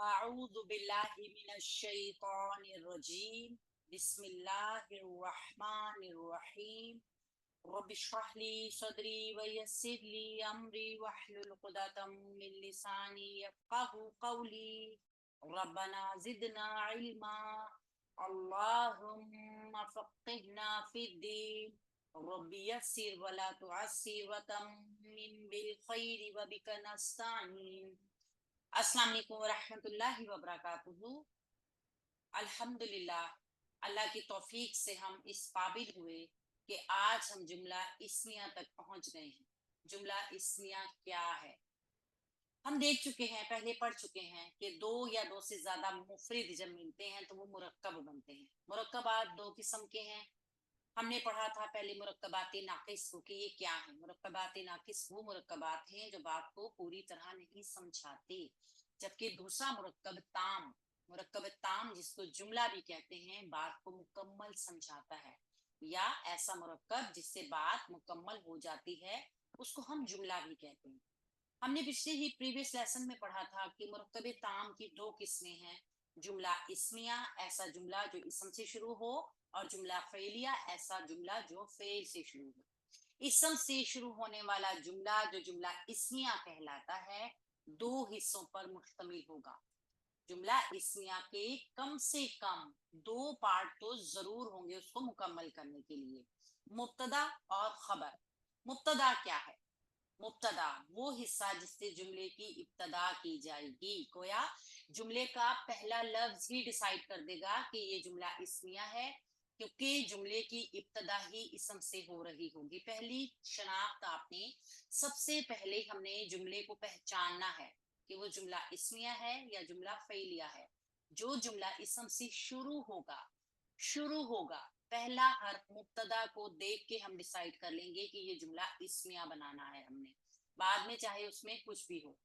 अऊज़ु बिल्लाहि मिनश शैतानिर रजीम बिस्मिल्लाहिर रहमानिर रहीम रब्बि इश्रह ली सदरी व यस्सिर ली अमरी वहलुल उक़दतम मिन लिसानी यफ़क़हू क़ौली रब्बना ज़िदना इल्मा अल्लाहुम्मा फ़क़्हिना फ़िद्दीन रब्बि यस्सिर व ला तुअस्सिर व तम्मिम बिल खैरि व बिका नस्ताईन। अस्सलाम वालेकुम व रहमतुल्लाहि व बरकातुहू। अल्हम्दुलिल्लाह अल्लाह की तौफीक से हम इस काबिल हुए कि आज हम जुमला इस्मिया तक पहुंच गए हैं। जुमला इस्मिया क्या है हम देख चुके हैं, पहले पढ़ चुके हैं कि दो या दो से ज्यादा मुफरिद जब मिलते हैं तो वो मुरक्कब बनते हैं। मुरक्कबात दो किस्म के हैं। हमने पढ़ा था पहले मुरक्कबात नाकिस को कि ये क्या है। मुरक्कबात नाकिस वो मुरक्कबात हैं जो बात को पूरी तरह नहीं समझाते, जबकि दूसरा मुरक्कब ताम जिसको जुमला भी कहते हैं, बात को मुकम्मल समझाता है, या ऐसा मुरक्कब जिससे बात मुकम्मल हो जाती है उसको हम जुमला भी कहते हैं। हमने पिछले ही प्रीवियस लेसन में पढ़ा था कि मुरक्कब ताम की दो किस्में हैं। जुमला इस्मिया, ऐसा जुमला जो इसम से शुरू हो, और जुमला फेलिया, ऐसा जुमला जो फेल से शुरू हो। इसम से शुरू होने वाला जुमला जो जुमला इस्मिया कहलाता है, दो हिस्सों पर मुश्तमिल होगा। जुमला इस्मिया के कम से कम दो पार्ट तो जरूर होंगे उसको मुकम्मल करने के लिए। मुब्तदा और खबर। मुब्तदा क्या है? मुब्तदा वो हिस्सा जिससे जुमले की इब्तदा की जाएगी। गोया जुमले का पहला लफ्ज ही डिसाइड कर देगा कि ये जुमला इस्मिया है, क्योंकि जुमले की इब्तदा ही इसम से हो रही होगी। पहली शनाख्त आपने, सबसे पहले हमने जुमले को पहचानना है कि वो जुमला इस्मिया है या जुमला फेलिया है। जो जुमला इसम से शुरू होगा पहला हर्फ मुब्तदा को देख के हम डिसाइड कर लेंगे कि ये जुमला इस्मिया बनाना है हमने, बाद में चाहे उसमें कुछ भी हो।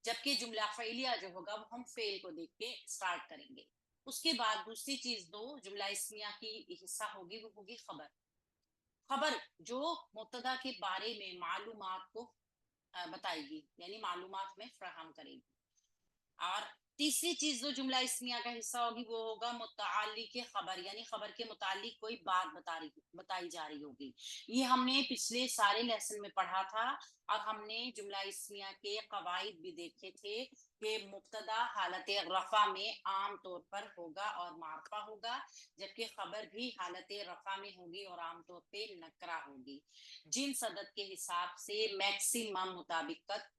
जबकि जुमला फेलिया जो होगा वो हम फेल को देख के स्टार्ट करेंगे। उसके बाद दूसरी चीज दो जुमला इस्मिया की हिस्सा होगी, वो होगी खबर। खबर जो मुब्तदा के बारे में मालूमात को बताएगी, यानी मालूमात में फराहम करेगी। और तीसरी चीज जो जुमला इस्मिया का हिस्सा होगी वो होगा मुतालिक खबर, यानी खबर के मुतालिक कोई बात बताई जा रही होगी। ये हमने पिछले सारे लेसन में पढ़ा था। और हमने जुमला इस्मिया के कवाइद भी देखे थे कि मुब्तदा हालत रफा में आम तौर पर होगा और मारफा होगा, जबकि खबर भी हालत रफा में होगी और आम तौर पे नकरा होगी। जिन सदद के हिसाब से मैक्सिमम मुताबिकत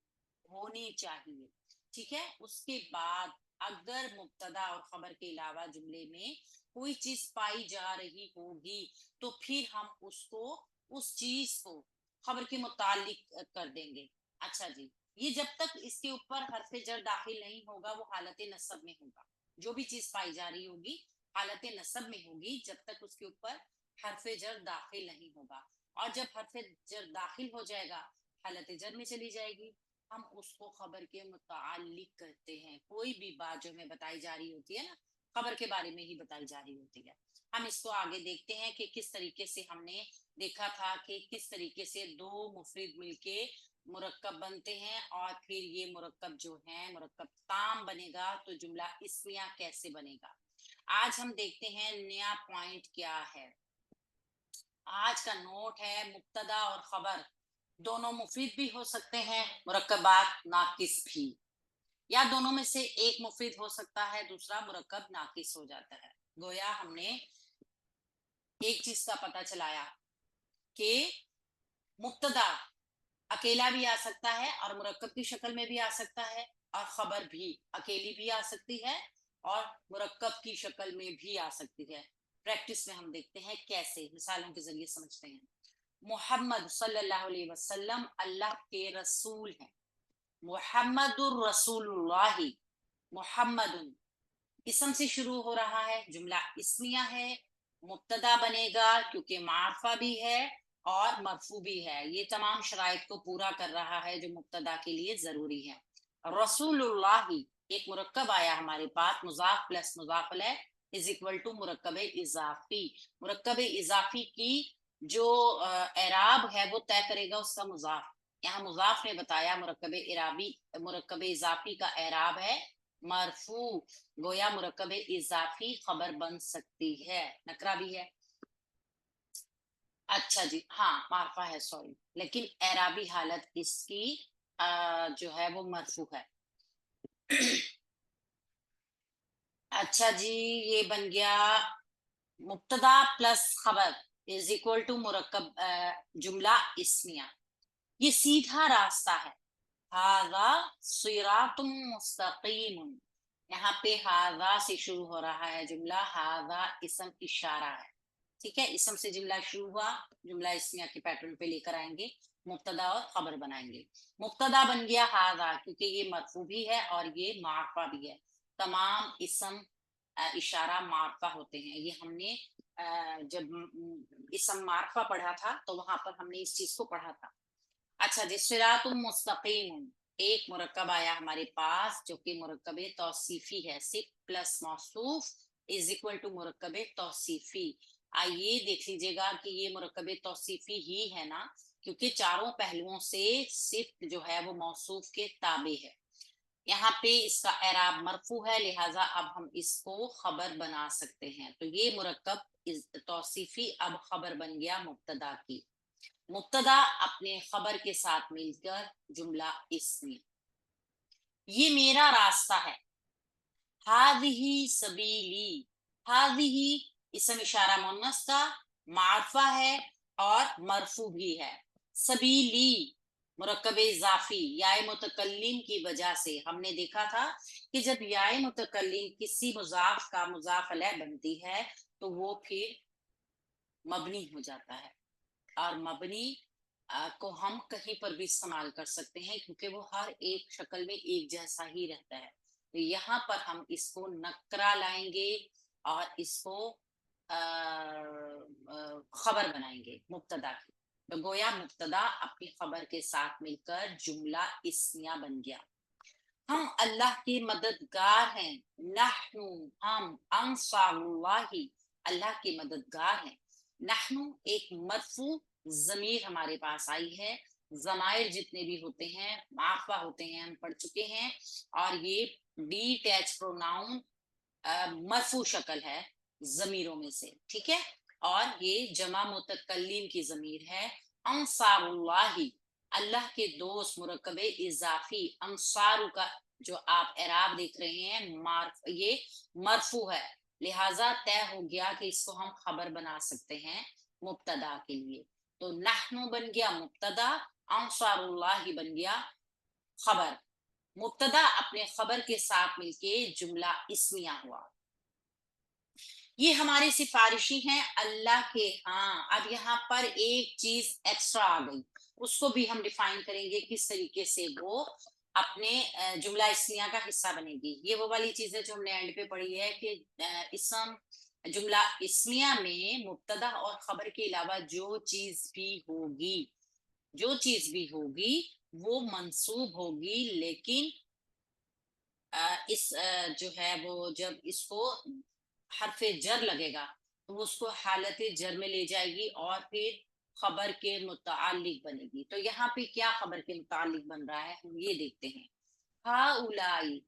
होनी चाहिए। ठीक है। उसके बाद अगर मुब्तदा और खबर के अलावा जुमले में कोई चीज पाई जा रही होगी तो फिर हम उसको, उस चीज को खबर के मुतालिक कर देंगे। अच्छा जी, ये जब तक इसके ऊपर हर्फ जर दाखिल नहीं होगा वो हालत नसब में होगा। जो भी चीज पाई जा रही होगी हालत नसब में होगी जब तक उसके ऊपर हर्फ जर दाखिल नहीं होगा। और जब हर्फ जर दाखिल हो जाएगा हालत जर में चली जाएगी। हम उसको खबर के मुतालिक करते हैं। कोई भी बात जो हमें बताई जा रही होती है ना, खबर के बारे में ही बताई जा रही होती है। हम इसको आगे देखते हैं कि किस तरीके से हमने देखा था कि किस तरीके से दो मुफरिद मिलके मुरक्कब बनते हैं, और फिर ये मुरक्कब जो है मुरक्कब ताम बनेगा तो जुमला इस्मिया कैसे बनेगा। आज हम देखते हैं नया पॉइंट क्या है। आज का नोट है मुब्तदा और खबर दोनों मुफीद भी हो सकते हैं, मुरक्कबात नाकिस भी, या दोनों में से एक मुफीद हो सकता है दूसरा मुरक्कब नाकिस हो जाता है। गोया हमने एक चीज का पता चलाया कि मुब्तदा अकेला भी आ सकता है और मुरक्कब की शक्ल में भी आ सकता है, और खबर भी अकेली भी आ सकती है और मुरक्कब की शक्ल में भी आ सकती है। प्रैक्टिस में हम देखते हैं कैसे, मिसालों के जरिए समझते हैं। मोहम्मद सल्लल्लाहु अलैहि वसल्लम अल्लाह के रसूल हैं। मोहम्मदुर रसूलुल्लाह, मोहम्मदुन इसम से शुरू हो रहा है, जुमला इस्मिया है, मुब्तदा बनेगा क्योंकि मारफा भी है और मरफू भी है। ये तमाम शराइत को पूरा कर रहा है जो मुब्तदा के लिए जरूरी है। रसूलुल्लाह एक मुरक्कब आया हमारे पास, मुजाफ प्लस मुजाफ अलैह इज इक्वल टू मुरक्कब इजाफी। मुरक्कब इजाफी की जो एराब है वो तय करेगा उसका मुजाफ। यहाँ मुजाफ ने बताया मुरक्कब इराबी, मुरक्कब इजाफी का एराब है मरफू, गोया मुरक्कब इजाफी खबर बन सकती है, नकरा भी है। अच्छा जी, हाँ मारफा है, सॉरी, लेकिन एराबी हालत इसकी जो है वो मरफू है। अच्छा जी, ये बन गया मुब्तदा प्लस खबर इज इक्वल टू मुरक्कब जुमला इस्मिया। ये सीधा रास्ता है। हाजा सिरातुम मुस्तकीम, यहाँ पे हाजा से शुरू हो रहा है जुमला, हाजा इसम इशारा है। ठीक है, इसम से जुमला शुरू हुआ, जुमला इस्मिया के पैटर्न पे लेकर आएंगे, मुब्तदा और खबर बनाएंगे। मुब्तदा बन गया हाजा, क्योंकि ये मरफू भी है और ये मारफा भी है। तमाम इसम इशारा मारफा होते हैं। ये हमने जब इसम मारफा पढ़ा था तो वहां पर हमने इस चीज को पढ़ा था। अच्छा जी, सिरातुम मुस्तकीम, एक मुरक्कब आया हमारे पास जो कि मुरक्कब तौसीफी है, सिफ प्लस मौसूफ इज इक्वल टू मुरक्कब तौसीफी। आइए देख लीजिएगा कि ये मुरक्कब तौसीफी ही है ना, क्योंकि चारों पहलुओं से सिफ जो है वो मौसूफ के ताबे है। यहाँ पे इसका एराब मरफू है, लिहाजा अब हम इसको खबर बना सकते हैं। तो ये मुरक्कब तौसीफी अब खबर बन गया मुब्तदा की। मुब्तदा अपने खबर के साथ मिलकर जुमला इसमें, ये मेरा रास्ता है। हादिही सबीली, हादिही इसम इशारा मुन्नस का मारफा है और मरफू भी है। सबीली मुरक्कब इजाफी याए मुतकल्लिम की वजह से, हमने देखा था कि जब याए मुतकल्लिम किसी मुजाफ का मुजाफ अलैह बनती है तो वो फिर मबनी हो जाता है। और मबनी को हम कहीं पर भी इस्तेमाल कर सकते हैं, क्योंकि वो हर एक शक्ल में एक जैसा ही रहता है। तो यहाँ पर हम इसको नकरा लाएंगे और इसको खबर बनाएंगे मुब्तदा की। तो गोया मुब्तदा अपनी खबर के साथ मिलकर जुमला इस्मिया बन गया। हम अल्लाह के मददगार हैं, नहनु हम, अंसारुल्लाही अल्लाह के मददगार हैं। नहनु एक मरफू जमीर हमारे पास आई है। जमायर जितने भी होते हैं माफा होते हैं, हम पढ़ चुके हैं। और ये डीटैच प्रोनाउन मरफू शक्ल है जमीरों में से, ठीक है। और ये जमा मुतकल्लिम की जमीर है। अंसारुल्लाही अल्लाह के दोस्त, मुरक्कब इजाफी अंसारू का जो आप एराब देख रहे हैं ये मरफू है, लिहाजा तय हो गया कि इसको हम खबर बना सकते हैं मुब्तदा के लिए। तो नहनु बन गया मुब्तदा, अंसारुल्लाह बन गया खबर। मुब्तदा अपने खबर के साथ मिलके जुमला इस्मिया हुआ। ये हमारी सिफारिशी हैं अल्लाह के। हाँ, अब यहाँ पर एक चीज एक्स्ट्रा आ गई, उसको भी हम डिफाइन करेंगे किस तरीके से वो अपने जुमला इस्मिया का हिस्सा बनेगी। ये वो वाली चीज है जो हमने एंड पे पढ़ी है कि इसम जुमला इस्मिया में मुब्तदा और खबर के अलावा जो चीज भी होगी, जो चीज भी होगी वो मंसूब होगी, लेकिन जो है वो जब इसको हरफ जर लगेगा तो उसको हालत जर में ले जाएगी और फिर खबर के मुतालिक बनेगी। तो यहाँ पे क्या खबर के मुतालिक बन रहा है हम ये देखते हैं। हा उलाई,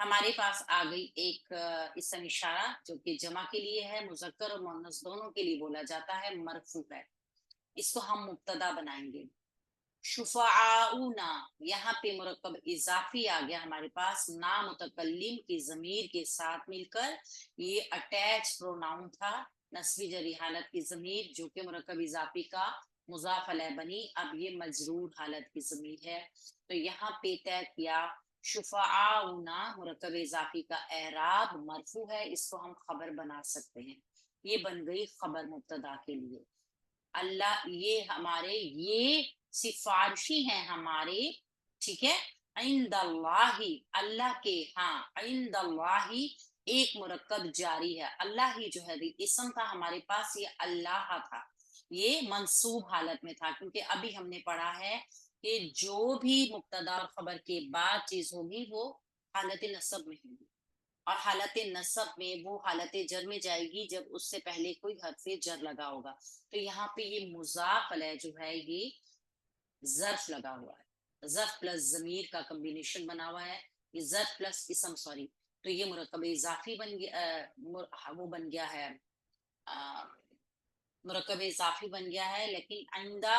हमारे पास आ गई एक इसम इशारा जो कि जमा के लिए है, मुजक्कर और मुन्नस दोनों के लिए बोला जाता है, मरफू है। इसको हम मुब्तदा बनाएंगे। शुफाउना, यहाँ पे मुरक्कब इजाफी आ गया हमारे पास ना मुतकल्लिम की जमीर के साथ मिलकर। ये अटैच प्रोनाउन था, नस्बी जरी हालत की जमीर जो कि मुरक्कब इजाफी का मुजाफ अलैह बनी, अब ये मजरूर हालत की जमीर है। तो यहाँ पे तय किया शुफाउना मुरक्कब इजाफी का एराब मरफू है, इसको हम खबर बना सकते हैं। ये बन गई खबर मुब्तदा के लिए। अल्लाह, ये हमारे ये सिफारिशी हैं हमारे, ठीक है। इंदल्लाही अल्लाह के, हाँ इंदल्लाही एक मुरक्कब जारी है, अल्लाह ही जो है इसम था हमारे पास, ये अल्लाह था, ये मंसूब हालत में था, क्योंकि अभी हमने पढ़ा है कि जो भी मुब्तदा और खबर के बाद चीज होगी वो हालत नसब में होगी, और हालत नसब में वो हालत जर में जाएगी जब उससे पहले कोई हर्फ जर लगा होगा। तो यहाँ पे ये मुजाफ अलैह जो है ये जर्फ लगा हुआ है, जर्फ प्लस जमीर का कॉम्बिनेशन बना हुआ है। इज्जत प्लस इसम, सॉरी, तो ये मुरक्कब इजाफी बन गया, वो बन गया है, मुरक्कब इजाफी बन गया है। लेकिन आइंदा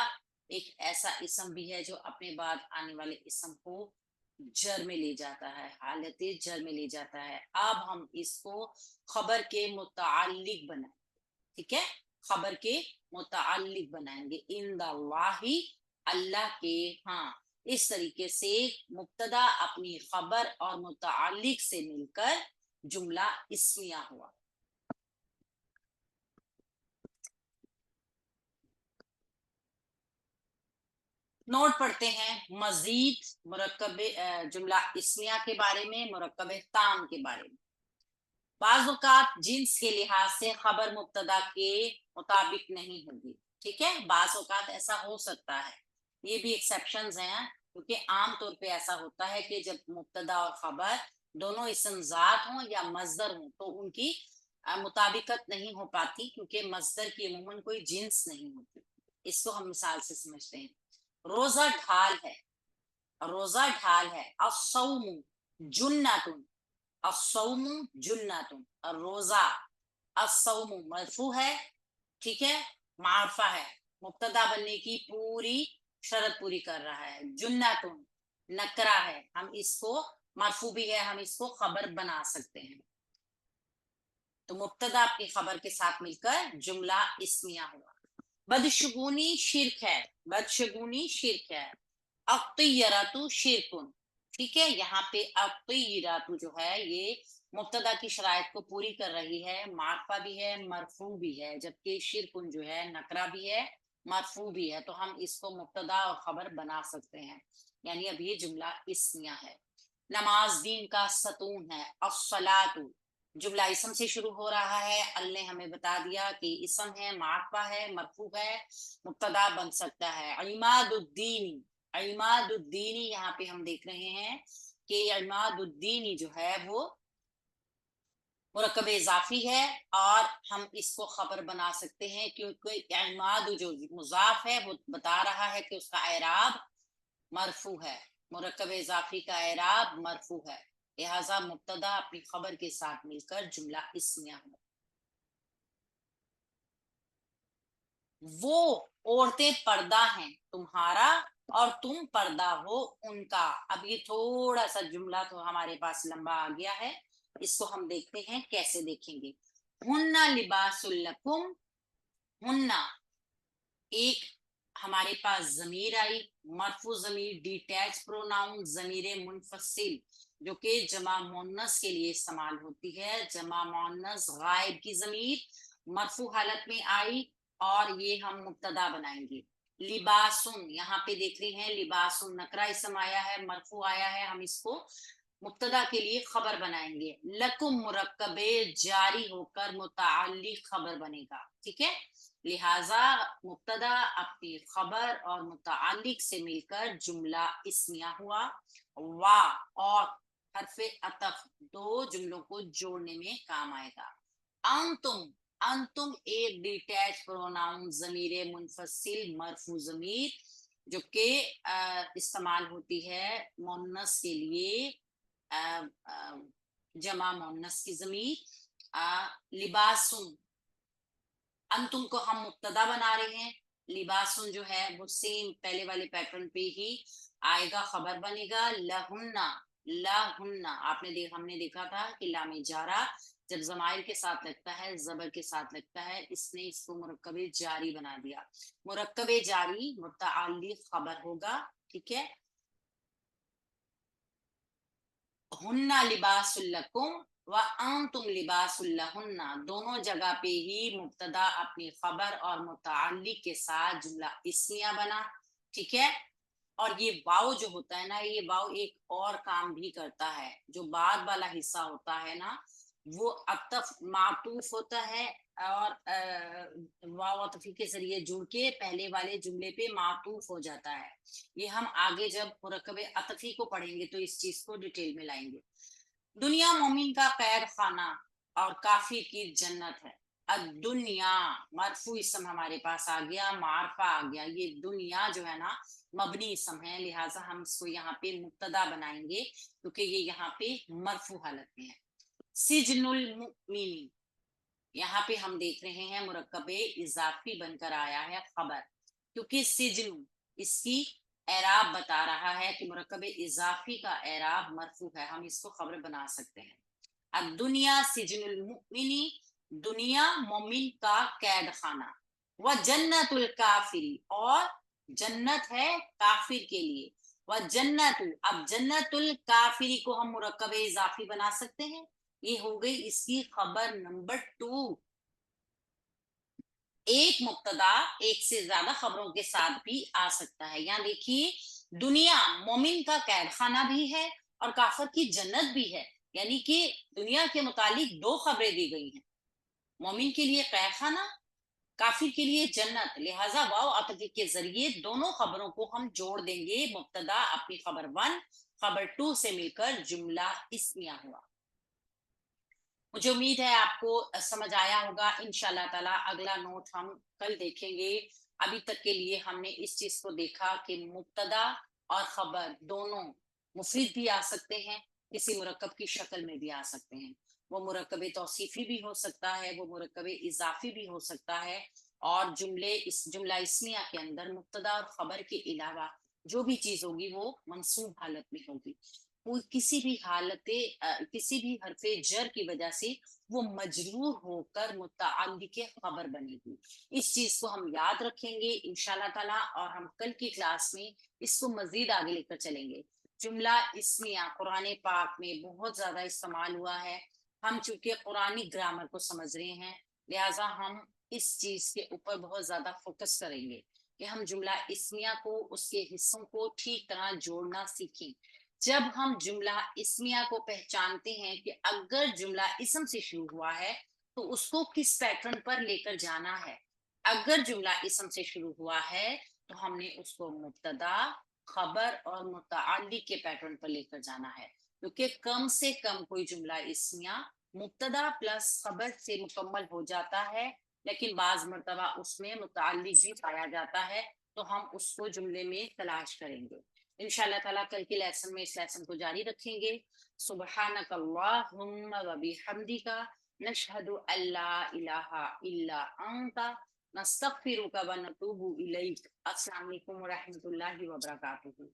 एक ऐसा इसम भी है जो अपने बाद आने वाले इसम को जर में ले जाता है, हालत जर में ले जाता है। अब हम इसको खबर के मुतालिक बनाए, ठीक है, खबर के मुतालिक बनाएंगे, इंदल्लाही, अल्लाह के, हाँ। इस तरीके से मुब्तदा अपनी खबर और मुतालिक से मिलकर जुमला इस्मिया हुआ। नोट पढ़ते हैं मजीद मुरक्कब जुमला इस्मिया के बारे में, मुरक्कब ताम के बारे में। बाज़ औक़ात जिन्स के लिहाज से खबर मुब्तदा के मुताबिक नहीं होगी, ठीक है, बाज़ औक़ात ऐसा हो सकता है, ये भी एक्सेप्शंस हैं, क्योंकि आम तौर पे ऐसा होता है कि जब मुब्तदा और खबर दोनों इसम ज़ात हों या मस्दर हों तो उनकी मुताबिकत नहीं हो पाती, क्योंकि मस्दर की अमूमन कोई जिन्स नहीं होती। इसको हम मिसाल से समझते हैं। रोजा ढाल है, रोजा ढाल है, अस्सौमु जुन्नतुन, अस्सौमु जुन्नतुन, और रोजा, अस्सौमु मरफू है, ठीक है, मारफा है, मुब्तदा बनने की पूरी शर्त पूरी कर रहा है। जुन्नतुन नकरा है, हम इसको, मरफू भी है, हम इसको खबर बना सकते हैं। तो मुब्तदा अपनी खबर के साथ मिलकर जुमला इस्मिया हुआ। बदशगुनी शिरक है, बदशगुनी शिरक है, अक्तियरातु शिरकुन, ठीक है, यहाँ पे अक्तियरातु जो है ये मुब्तदा की शराइत को पूरी कर रही है, मारफा भी है, मरफू भी है, जबकि शिरकुन जो है नकरा भी है, मरफू भी है, तो हम इसको मुब्तदा और खबर बना सकते हैं, यानी अब ये जुमला इस्मिया है। नमाज दीन का सतून है, अस्सलातु, जुमला इसम से शुरू हो रहा है, अल ने हमें बता दिया कि इसम है, मारफा है, मरफू है, मुब्तदा बन सकता है। इमादुद्दीनी, इमादुद्दीनी, यहाँ पे हम देख रहे हैं कि इमादुद्दीनी जो है वो मुरक्कब इजाफी है, और हम इसको खबर बना सकते हैं क्योंकि इमाद जो मुजाफ है वो बता रहा है कि उसका एराब मरफू है, मुरक्कब इजाफी का एराब मरफू है, लिहाजा मुब्तदा अपनी खबर के साथ मिलकर जुमला इस्मिया है। वो औरतें पर्दा हैं तुम्हारा और तुम पर्दा हो उनका। अब ये थोड़ा सा जुमला तो हमारे पास लंबा आ गया है, इसको हम देखते हैं कैसे देखेंगे। हुन्ना लिबासुल लकुम, हुन्ना, एक हमारे पास जमीर आई, मरफू जमीर, डिटैच प्रोनाउन, जमीर मुनफसिल जो कि जमा मुन्नस के लिए इस्तेमाल होती है, जमा मुन्नस गायब की जमीर मरफू हालत में आई, और ये हम मुब्तदा बनाएंगे। लिबासुन, यहाँ पे देख रहे हैं लिबासुन नकरा इसम आया है, मरफू आया है, हम इसको मुब्तदा के लिए खबर बनाएंगे। लकुम मुरक्कबे जारी होकर मुताल्लिक खबर बनेगा, ठीक है, लिहाजा मुब्तदा अपनी खबर और मुताल्लिक से मिलकर जुमला इस्मिया हुआ। वा और हरफे अतफ दो जुमलों को जोड़ने में काम आएगा। अंतुम, अंतुम एक डिटैच प्रोनाउन जमीर मुनफसिल मरफू जमीर जो कि इस्तेमाल होती है मुन्नस के लिए, जमा मुन्नस की जमीर। लिबासुन, अंतुम को हम मुब्तदा बना रहे हैं, लिबासुन जो है वो सेम पहले वाले पैटर्न पे ही आएगा, खबर बनेगा। लहुन्ना, लहुन्ना, हमने देखा था कि लामे जारा जब जमाइर के साथ लगता है, जबर के साथ लगता है, इसने इसको मुरक्कबे जारी बना दिया, मुरक्कबे जारी मुतअल्लिक खबर होगा, ठीक है। हुन्ना लिबासुल लकुम व अंतुम लिबासुल लहुन्ना, दोनों जगह पे ही मुब्तदा अपनी खबर और मुतअल्लिक के साथ जुमला इस्मिया बना, ठीक है। और ये वाव जो होता है ना, ये वाव एक और काम भी करता है, जो बाद वाला हिस्सा होता है ना वो अतफ मातूफ होता है, और वाव अतफी के जरिए जुड़ के पहले वाले जुमले पे मातूफ हो जाता है। ये हम आगे जब मुरक्कबे अतफी को पढ़ेंगे तो इस चीज को डिटेल में लाएंगे। दुनिया मोमिन का कैद खाना और काफिर की जन्नत है, दुनिया मरफू इसम हमारे पास आ गया, मारफा आ गया। ये दुनिया जो है ना मबनी इसम है, लिहाजा हम इसको यहाँ पे मुब्तदा बनाएंगे क्योंकि ये यहाँ पे मरफू हालत में है। सिजनुल मुमिनी, यहाँ पे हम देख रहे हैं मुरक्कबे इजाफी बनकर आया है खबर, क्योंकि सिजनु इसकी एराब बता रहा है कि मुरक्कबे इजाफी का एराब मरफू है, हम इसको खबर बना सकते हैं। अब दुनिया सिजनुल मुमिनी, दुनिया मोमिन का कैद खाना। व जन्नतुल काफिरी, और जन्नत है काफिर के लिए। व जन्नतुल, अब जन्नतुल काफिरी को हम मुरक्कबे इजाफी बना सकते हैं। ये हो गई इसकी खबर नंबर 2। एक मुब्तदा एक से ज्यादा खबरों के साथ भी आ सकता है। यहाँ देखिए, दुनिया मोमिन का कैद खाना भी है और काफिर की जन्नत भी है, यानी कि दुनिया के मुतालिक दो खबरें दी गई हैं, मोमिन के लिए कैद खाना, काफिर के लिए जन्नत। लिहाजा वाव अतफी के जरिए दोनों खबरों को हम जोड़ देंगे। मुब्तदा अपनी खबर 1 खबर 2 से मिलकर जुमला इस्मिया हुआ। मुझे उम्मीद है आपको समझ आया होगा। इंशाल्लाह ताला अगला नोट हम कल देखेंगे। अभी तक के लिए हमने इस चीज को देखा कि मुब्तदा और खबर दोनों मुफीद भी आ सकते हैं, किसी मुरक्कब की शक्ल में भी आ सकते हैं। वो मुरक्कब तौसीफी भी हो सकता है, वो मुरक्कब इजाफी भी हो सकता है। और जुमला इस्मिया के अंदर मुब्तदा और खबर के अलावा जो भी चीज होगी वो मंसूब हालत में होगी। वो किसी भी किसी भी हरफे जर की वजह से वो मजरूर होकर मुतअल्लिक़ खबर बनेगी। इस चीज को हम याद रखेंगे इंशाल्लाह ताला, और हम कल की क्लास में इसको मजीद आगे लेकर चलेंगे। जुमला इस्मिया कुरान पाक में बहुत ज्यादा इस्तेमाल हुआ है। हम चूंकि कुरानी ग्रामर को समझ रहे हैं, लिहाजा हम इस चीज के ऊपर बहुत ज्यादा फोकस करेंगे कि हम जुमला इस्मिया को, उसके हिस्सों को ठीक तरह जोड़ना सीखें। जब हम जुमला इस्मिया को पहचानते हैं कि अगर जुमला इसम से शुरू हुआ है तो उसको किस पैटर्न पर लेकर जाना है। अगर जुमला इसम से शुरू हुआ है तो हमने उसको मुब्तदा, खबर और मुतअल्लिक़ के पैटर्न पर लेकर जाना है, क्योंकि कम से कम कोई जुमला इस्मिया मुब्तदा प्लस खबर से मुकम्मल हो जाता है, लेकिन बाज मर्तबा उसमें मुतअल्लिक़ भी पाया जाता है, तो हम उसको जुमले में तलाश करेंगे। इंशाल्लाह ताला कल के लेसन में इस लेसन को जारी रखेंगे। सुब्हानक अल्लाहुम्मा व बिहम्दिका नशहदु अल्ला इलाहा इल्ला अंता नस्तगफिरुका व नतूबु इलैक। अस्सलाम वालेकुम व रहमतुल्लाहि व बरकातुहू।